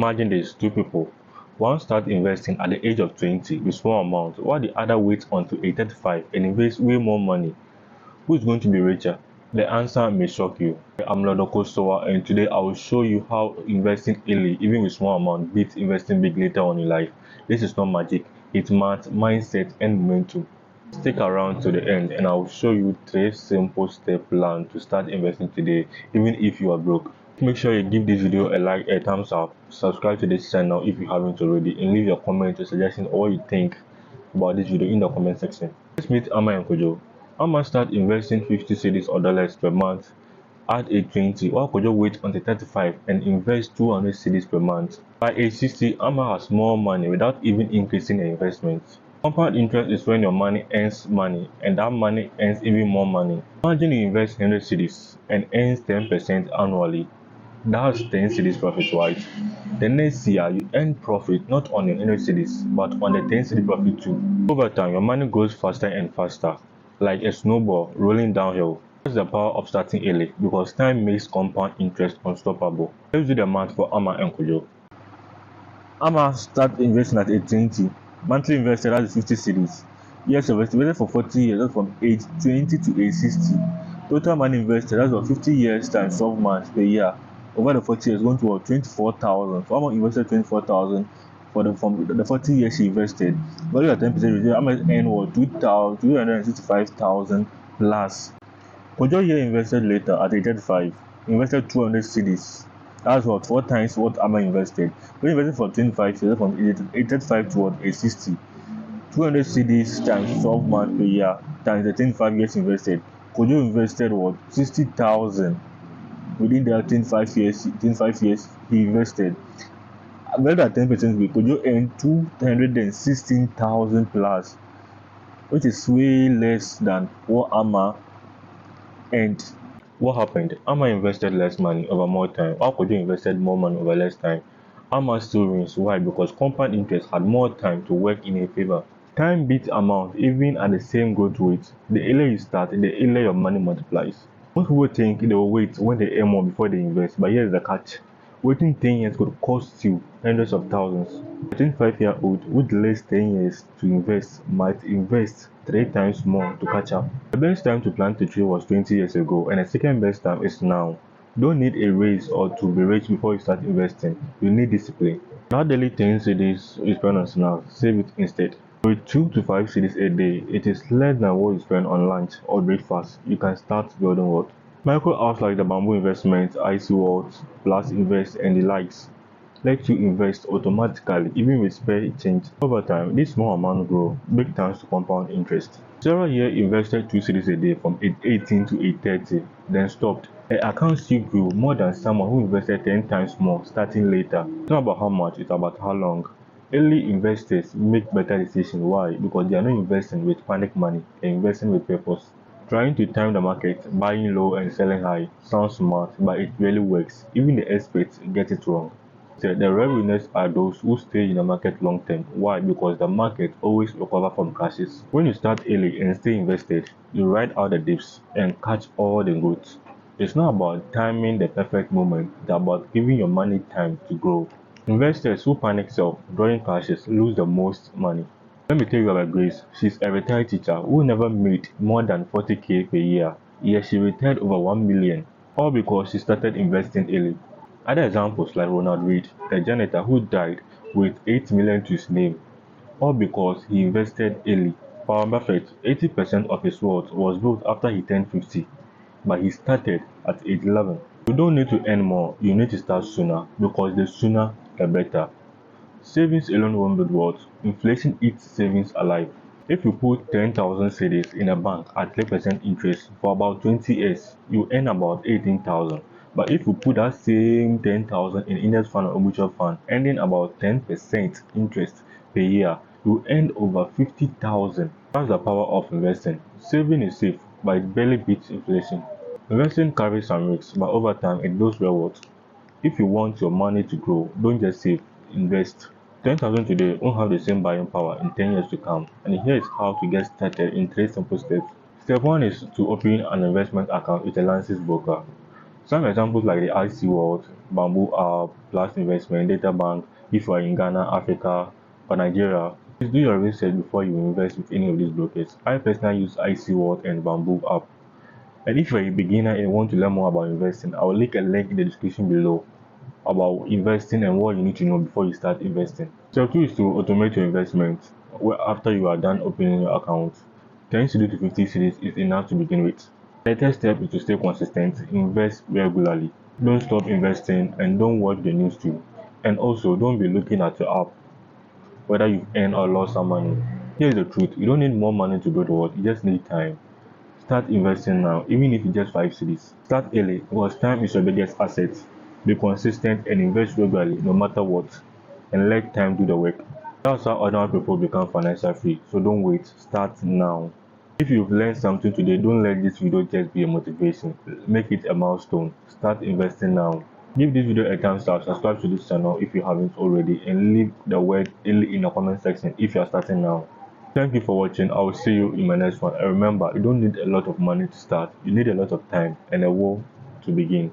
Imagine this: two people. One start investing at the age of 20 with small amount, while the other waits until age 35 and invests way more money. Who is going to be richer? The answer may shock you. I'm Lodoko Sowa, and today I will show you how investing early, even with small amount, beats investing big later on in life. This is not magic, it's math, mindset, and momentum. Stick around to the end and I will show you 3 simple step plan to start investing today, even if you are broke. Make sure you give this video a like, a thumbs up, subscribe to this channel if you haven't already, and leave your comment or suggestion or what you think about this video in the comment section. Let's meet Ama and Kojo. Ama start investing 50 cedis or dollars per month at age 20, while Kojo waits until 35 and invests 200 cedis per month. By age 60, Ama has more money without even increasing the investment. Compound interest is when your money earns money and that money earns even more money. Imagine you invest 100 cedis and earns 10% annually. That's 10 cedis profit, right? The next year you earn profit not on your 100 cedis but on the 10 cedi profit too. Over time your money grows faster and faster, like a snowball rolling downhill. That's the power of starting early, because time makes compound interest unstoppable. Let's do the math for Ama and Kojo. Ama start investing at age 20. Monthly invested, that's 50 cedis. Years of invested for 40 years, that's from age 20 to age 60. Total money invested, that's for 50 years times 12 months per year. Over the 40 years, going to 24,000. So Ama invested 24,000 from the 40 years she invested. Value at 10% return, Ama earned what, 265,000 plus. Kojo here invested later at age 35, invested 200 cedis. That's what, 4 times what Ama invested. When invested for 25 years, from age 35 to what, age 60. 200 cedis times 12 months per year times the 25 years invested. Kojo invested what, 60,000 within the 25 years. 25 years he invested. Well, at 10% rate, Kojo earned 216,000 plus, which is way less than what Ama. And what happened? Ama invested less money over more time, while Kojo invested more money over less time. Ama still wins. Why? Because compound interest had more time to work in a favor. Time beats amount even at the same growth rate. The earlier you start, the earlier your money multiplies. Most people think they will wait when they earn more before they invest, but here's the catch. Waiting 10 years could cost you hundreds of thousands. A 25-year-old who delays 10 years to invest might invest 3 times more to catch up. The best time to plant a tree was 20 years ago, and the second best time is now. You don't need a raise or to be rich before you start investing. You need discipline. Not daily 10 cedis you spend on snacks, save it instead. With 2 to 5 cedis a day, it is less than what you spend on lunch or breakfast. You can start building wealth. Micro apps like the Bamboo Investment, IC World, Plus Invest, and the likes let you invest automatically even with spare change. Over time, this small amount grow big thanks to compound interest. Sarah here invested 2 cedis a day from age 18 to age 30, then stopped. Her account still grew more than someone who invested 10 times more starting later. It's not about how much, it's about how long. Early investors make better decisions. Why? Because they are not investing with panic money, they are investing with purpose. Trying to time the market, buying low and selling high, sounds smart, but it really works. Even the experts get it wrong. The real winners are those who stay in the market long term. Why? Because the market always recovers from crashes. When you start early and stay invested, you ride out the dips and catch all the growth. It's not about timing the perfect moment, it's about giving your money time to grow. Investors who panic sell during crashes lose the most money. Let me tell you about Grace. She's a retired teacher who never made more than 40k per year, yet she retired over 1 million, all because she started investing early. Other examples like Ronald Reid, a janitor who died with 8 million to his name, all because he invested early. Warren Buffett, 80% of his wealth was built after he turned 50, but he started at age 11. You don't need to earn more, you need to start sooner, because the sooner the better. Savings alone won't build wealth. Inflation eats savings alive. If you put 10,000 cedis in a bank at 3% interest for about 20 years, you earn about 18,000. But if you put that same 10,000 in index fund or mutual fund, earning about 10% interest per year, you earn over 50,000. That's the power of investing. Saving is safe, but it barely beats inflation. Investing carries some risks, but over time it builds real wealth. If you want your money to grow, don't just save, invest. 10,000 today won't have the same buying power in 10 years to come. And here is how to get started in 3 simple steps. Step 1 is to open an investment account with a licensed broker. Some examples like the IC World, Bamboo App, Blast Investment, Data Bank, if you are in Ghana, Africa, or Nigeria. Please do your research before you invest with any of these brokers. I personally use IC World and Bamboo App. And if you're a beginner and want to learn more about investing, I will link a link in the description below about investing and what you need to know before you start investing. Step 2 is to automate your investment. Well, after you are done opening your account, 10 cedis to 50 cedis is enough to begin with. The third step is to stay consistent, invest regularly. Don't stop investing and don't watch the news too. And also, don't be looking at your app whether you've earned or lost some money. Here's the truth, you don't need more money to build wealth, you just need time. Start investing now, even if it's just 5 cedis. Start early because time is your biggest asset. Be consistent and invest regularly no matter what. And let time do the work. That's how ordinary people become financial free. So don't wait. Start now. If you've learned something today, don't let this video just be a motivation. Make it a milestone. Start investing now. Give this video a thumbs up, subscribe to this channel if you haven't already, and leave the word in the comment section if you are starting now. Thank you for watching. I will see you in my next one. And remember, you don't need a lot of money to start. You need a lot of time and a will to begin.